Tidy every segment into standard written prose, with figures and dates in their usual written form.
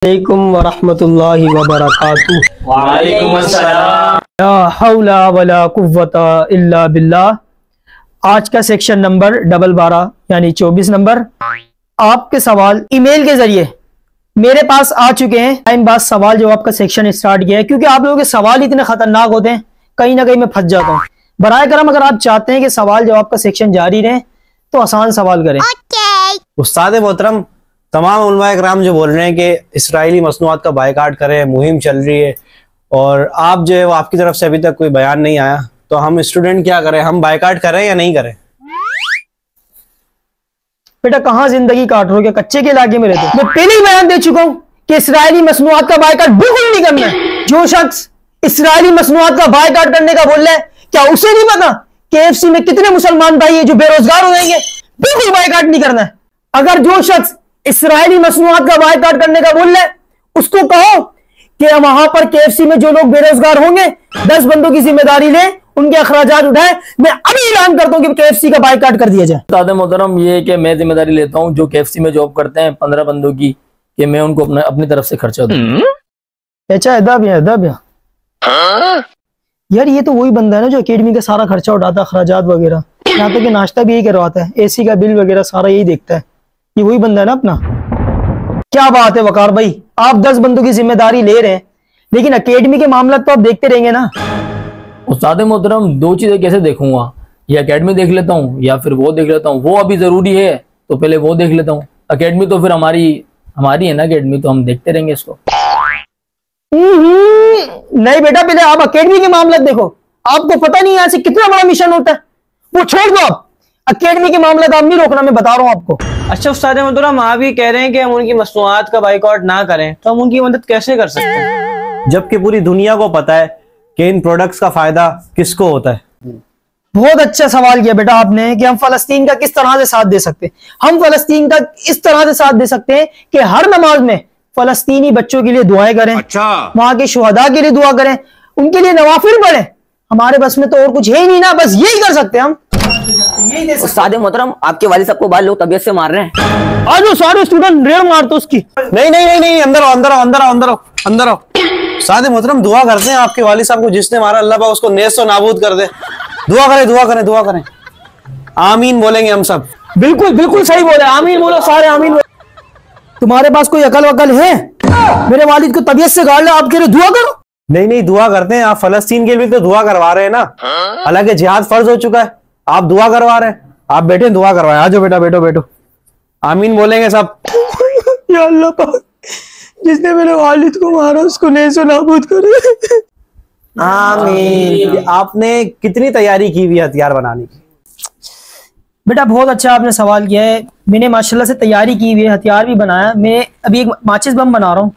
अलैकुम वरहमतुल्लाहि वबरकातुहू। वालेकुम अस्सलाम। ला हौला वला कुव्वता इल्ला बिल्लाह। आज का सेक्शन नंबर 12 यानी 24 नंबर। आपके सवाल ईमेल के जरिए मेरे पास आ चुके हैं। टाइम बाद सवाल जवाब का सेक्शन स्टार्ट किया है, क्योंकि आप लोगों के सवाल इतने खतरनाक होते हैं, कहीं ना कहीं मैं फंस जाता हूँ। बराए करम अगर आप चाहते हैं कि सवाल जवाब का सेक्शन जारी रहे तो आसान सवाल करें। उस्ताद मोहतरम, तमाम उलमाए किराम जो बोल रहे हैं कि इसराइली मसनूआत का बायकाट करें, मुहिम चल रही है, और आप जो है वो आपकी तरफ से अभी तक कोई बयान नहीं आया, तो हम स्टूडेंट क्या करें? हम बायकाट करें या नहीं करें? बेटा कहाँ जिंदगी काट रहे हो? कच्चे के इलाके में रहते हो। मैं पहले ही बयान दे चुका हूँ कि इसराइली मसनूआत का बायकाट बिल्कुल नहीं करना है। जो शख्स इसराइली मसनूआत का बायकाट करने का बोल रहा है, क्या उसे नहीं पता KFC में कितने मुसलमान भाई है जो बेरोजगार हो जाएंगे? बिल्कुल बायकाट नहीं करना है। अगर जो शख्स इसराइली मसनूआत का बायकाट करने का बोल रहा है, उसको कहो कि वहां पर KFC में जो लोग बेरोजगार होंगे 10 बंदों की जिम्मेदारी ले, उनके अखराजात उठाए। मैं अभी ऐलान करता हूं कि KFC का बायकाट कर दिया जाए। उस्ताद मोहतरम, ये है कि मैं जिम्मेदारी लेता हूं जो KFC में जॉब करते हैं 15 बंदों की, कि मैं उनको अपनी तरफ से खर्चा दूं। अच्छा अदब यार, ये तो वही बंदा है ना जो एकेडमी का सारा खर्चा उठाता है, अखराजात वगैरह, यहाँ तक कि नाश्ता भी यही करवाता है, AC का बिल वगैरह सारा यही देखता है। ये वही बंदा है ना अपना। क्या बात है वकार भाई, आप 10 बंदों की जिम्मेदारी ले रहे हैं, लेकिन एकेडमी के मामला तो आप देखते रहेंगे ना। उस्ताद मोहतरम, दो चीजें कैसे देखूंगा? या एकेडमी देख लेता हूँ या फिर वो देख लेता हूँ। वो अभी जरूरी है तो पहले वो देख लेता हूँ। एकेडमी तो फिर हमारी है ना, एकेडमी तो हम देखते रहेंगे इसको। नहीं बेटा, पहले आप एकेडमी के मामला देखो। आपको पता नहीं यहाँ से कितना बड़ा मिशन होता है, वो छोड़ दो। आप एकेडमी के मामला तो आप नहीं रोकना, मैं बता रहा हूँ आपको। अच्छा उस्ताद मोहतरम, आप ही कह रहे हैं कि हम उनकी मसनूआत का बाइकआउट ना करें, तो हम उनकी मदद कैसे कर सकते हैं, जबकि पूरी दुनिया को पता है कि इन प्रोडक्ट्स का फायदा किसको होता है? बहुत अच्छा सवाल किया बेटा आपने कि हम फलस्तीन का किस तरह से साथ दे सकते हैं। हम फलस्तीन का इस तरह से साथ दे सकते हैं कि हर नमाज में फलस्तीनी बच्चों के लिए दुआएं करें। अच्छा। वहां के शुहदा के लिए दुआ करें, उनके लिए नवाफिल पढ़ें। हमारे बस में तो और कुछ है ही नहीं ना, बस यही कर सकते हैं हम। उस्ताद मोहतरम, आपके वालिद साहब को बाहर लोग तबीयत से मार रहे हैं। आज वो सारे स्टूडेंट रेड मार दो उसकी। नहीं, अंदर आओ। उस्ताद मोहतरम, दुआ करते हैं आपके वालिद साहब को, जिसने मारा अल्लाह पाक उसको नेस्त व नाबूद कर दे। दुआ करें। आमीन बोलेंगे हम सब। बिल्कुल सही बोले, आमीन बोलो सारे, आमीन बोलो। तुम्हारे पास कोई अकल वकल है? मेरे वालिद को तबीयत से गाड़ लो, आपके लिए दुआ करो। नहीं, दुआ करते हैं। आप फलस्तीन के लिए तो दुआ करवा रहे हैं ना, हालांकि जिहाद फर्ज हो चुका है, आप दुआ करवा रहे हैं। आप बैठे दुआ करवाए। आ जाओ बेटा, बैठो। आमीन बोलेंगे सब। या अल्लाह पाक, जिसने मेरे वालिद को मारा उसको नेज़ो नाबूद करे। आमीन। आपने कितनी तैयारी की हुई है हथियार बनाने की? बेटा बहुत अच्छा आपने सवाल किया है। मैंने माशाल्लाह से तैयारी की हुई है, हथियार भी बनाया। मैं अभी एक माचिस बम बना रहा हूँ,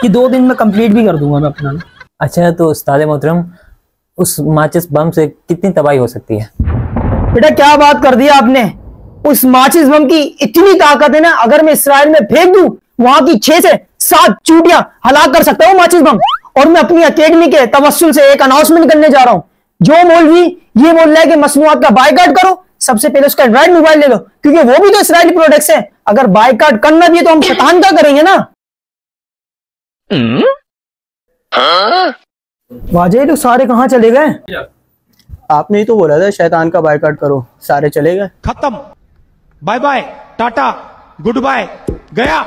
कि 2 दिन में कंप्लीट भी कर दूंगा मैं अपना। अच्छा, तो उस्ताद मोहतरम, उस माचिस बम से कितनी तबाही हो सकती है? बेटा क्या बात कर दिया आपने। उस माचिस बम की इतनी ताकत है ना, अगर मैं इसराइल में फेंक दूं, वहां की 6 से 7 चूटियां हलाक कर सकता हूँ माचिस बम। और मैं अपनी एकेडमी के तवस्सुल से एक अनाउंसमेंट करने जा रहा हूँ। जो मौलवी ये बोल रहा है कि मसनूआत का बायकाट करो, सबसे पहले उसका एंड्रॉइड मोबाइल ले लो, क्योंकि वो भी तो इसराइली प्रोडक्ट्स है। अगर बायकाट करना भी है तो हम शैतान का करेंगे ना। वाजे लोग सारे कहाँ चले गए? आपने ही तो बोला था शैतान का बायकाट करो, सारे चले गए। खत्म, bye bye, tata, good bye, गया।